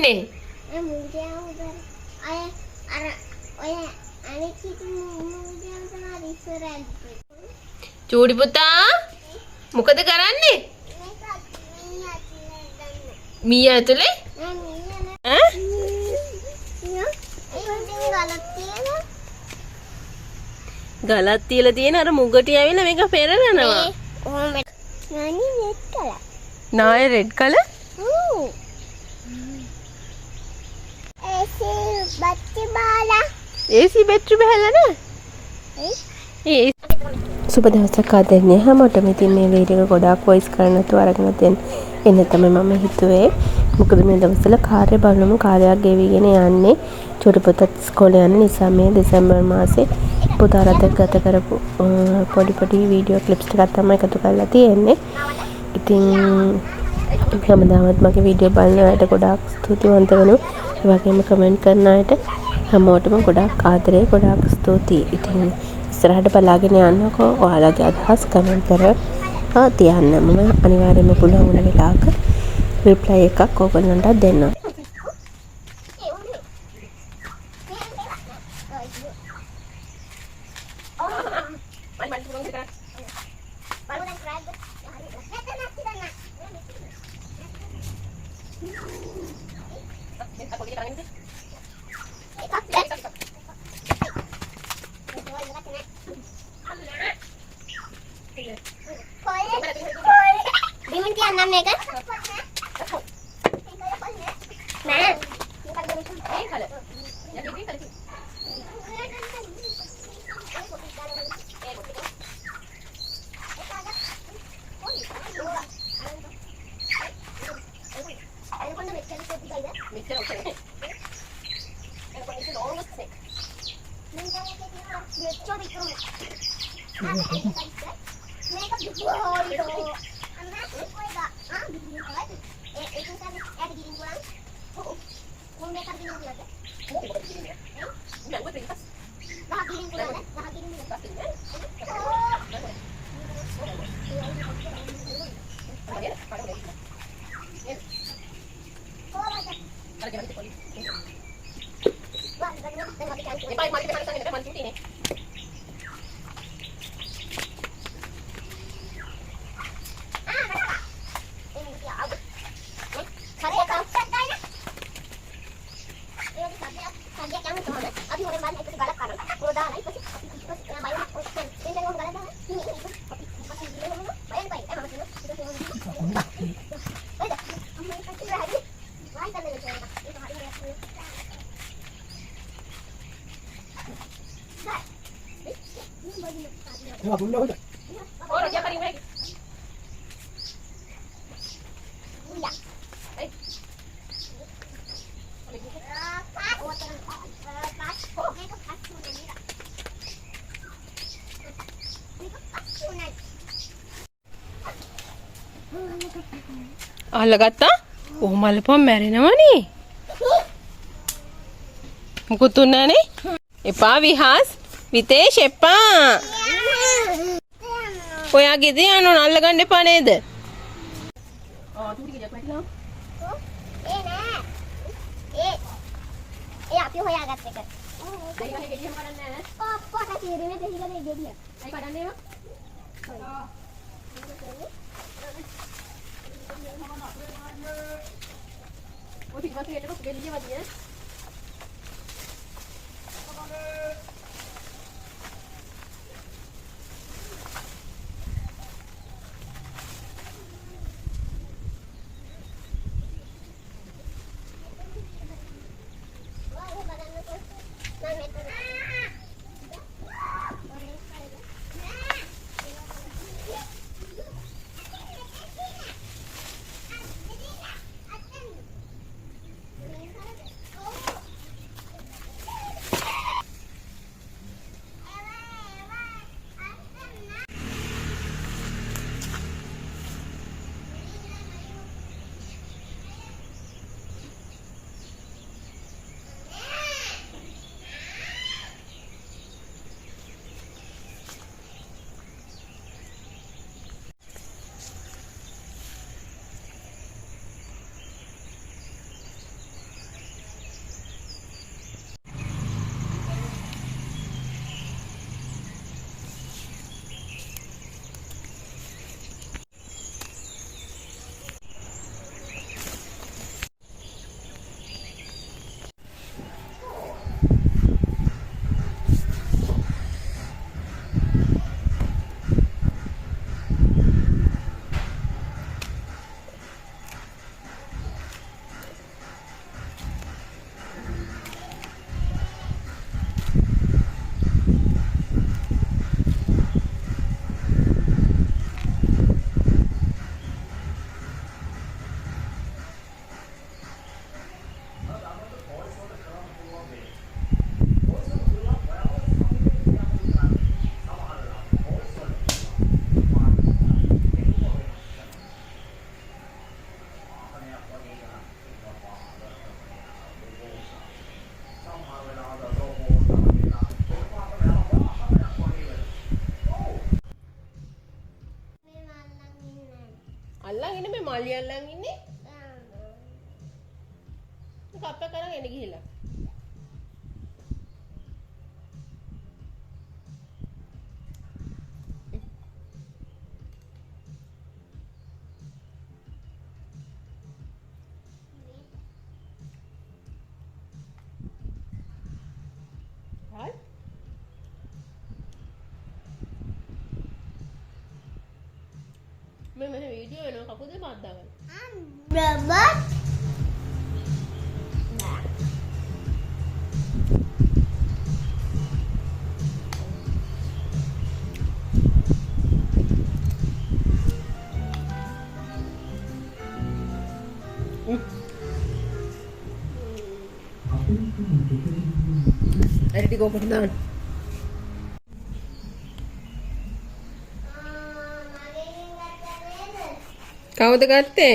කරන්නේ? චූටි පුතා මොකද කරන්නේ? මීයා ඇතුලේ? ඈ? ගලක් තියලා තියෙන අර මුගටි ඇවිල්ලා මේක පෙරලනවා. නාය රෙඩ් කලර්? AC බැටරි බහලා නෑ? සුබ දවසක් ආදරණීය හැමෝටම. ඉතින් මේ වීඩියෝ එක ගොඩාක් වොයිස් කරන්න තු අරගෙන එන්න තමයි මම හිතුවේ. මොකද මේ දවස්වල කාර්ය බලමු කාර්යයක් ගෙවිගෙන යන්නේ. චූටි පුතත් ඉස්කෝලේ යන නිසා මේ දෙසැම්බර් මාසේ පුතාට ගත කරපු පොඩි වීඩියෝ ක්ලිප්ස් ටිකක් තමයි එකතු කරලා තියෙන්නේ. ඉතින් හැමදාමත් මගේ වීඩියෝ බලන අයට ගොඩාක් ස්තුතිවන්ත වෙනවා. ඒ වගේම කමෙන්ට් කරන අයට හැමෝටම ගොඩාක් ආදරේ ගොඩාක් ස්තුතියි. ඉතින් ඉස්සරහට බලාගෙන යන්නකෝ. ඔයාලගේ අදහස් කමෙන්ට් කරලා තියන්න. මම අනිවාර්යයෙන්ම පුළුවන් වුණ වෙලාවක රිප්ලයි එකක් ඔයගොල්ලන්ට දෙන්නම්. අල්ලගත්තා? ඔහොම අල්ලපුවම මැරෙනවනේ. මොකුත් උන්නේ නැනේ. එපා විහාස්. විතේෂ් එපා. ඔයා ගෙදේ යන්න අල්ලගන්න එපා නේද? අපි හොයාගත්ත එක. අයියා ගෙඩියම කඩන්නේ නැහැ. ඔක්කොට తీරිනේ දෙහිලා ගෙඩිය. අයි කඩන්නේ ඒවා? ඔය පිටපස්සේ යටට ගෙඩිය වදිනේ. මාළි අල්ලන් ඉන්නේ. කප්ප කරන් එන්න ගිහිල්ලා. Hai. मैं वीडियो है ना काकू दे बात दागल Robot. Ready go put down. කවුද ගත්තේ?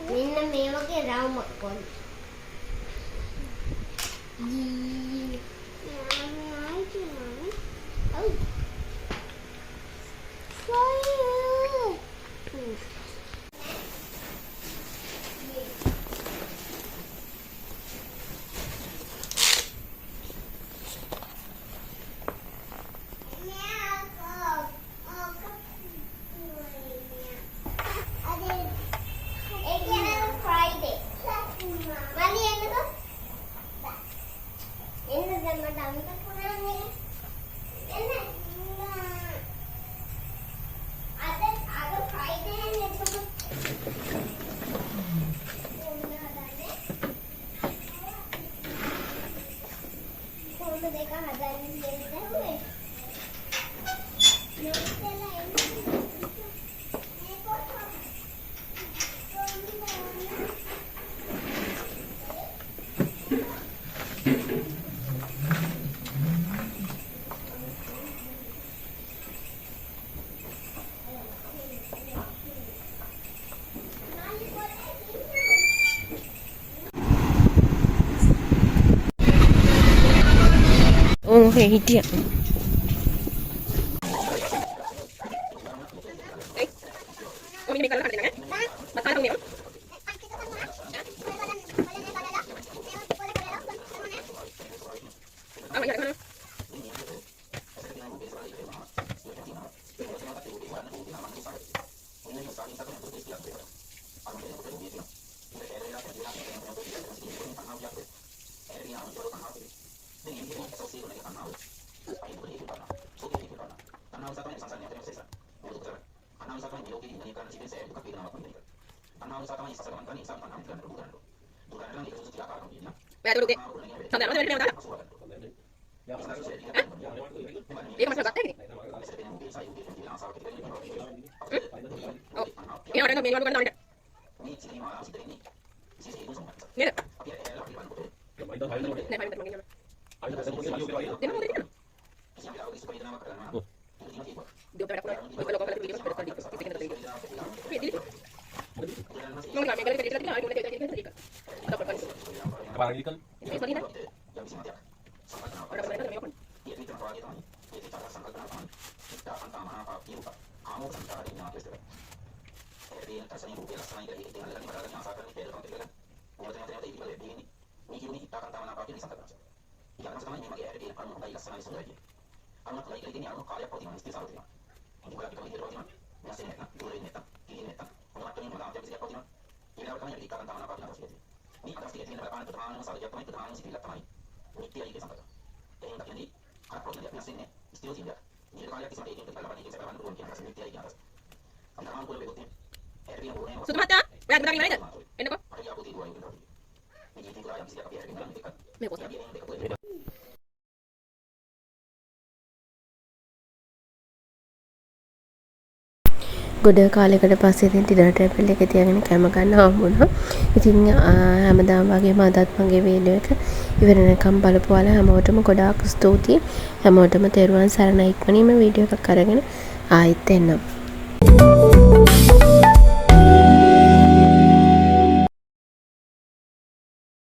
මෙන්න මේ වගේ රවුමක් වොන්. ඔහේ හිටියා. Sudah mata? Berat benar gimana? ගොඩ කාලයකට පස්සේ ඉතින් ඩිනර් ටේබල් එකේ තියාගෙන කැම ගන්න හම්බුණා. ඉතින් හැමදාම වගේම අදත් මගේ වීඩියෝ එක ඉවර වෙනකම් බලපුවාලා හැමෝටම ගොඩාක් ස්තුතියි. හැමෝටම තෙරුවන් සරණයි. ඉක්මනින්ම වීඩියෝ එකක් අරගෙන ආයෙත් එන්නම්.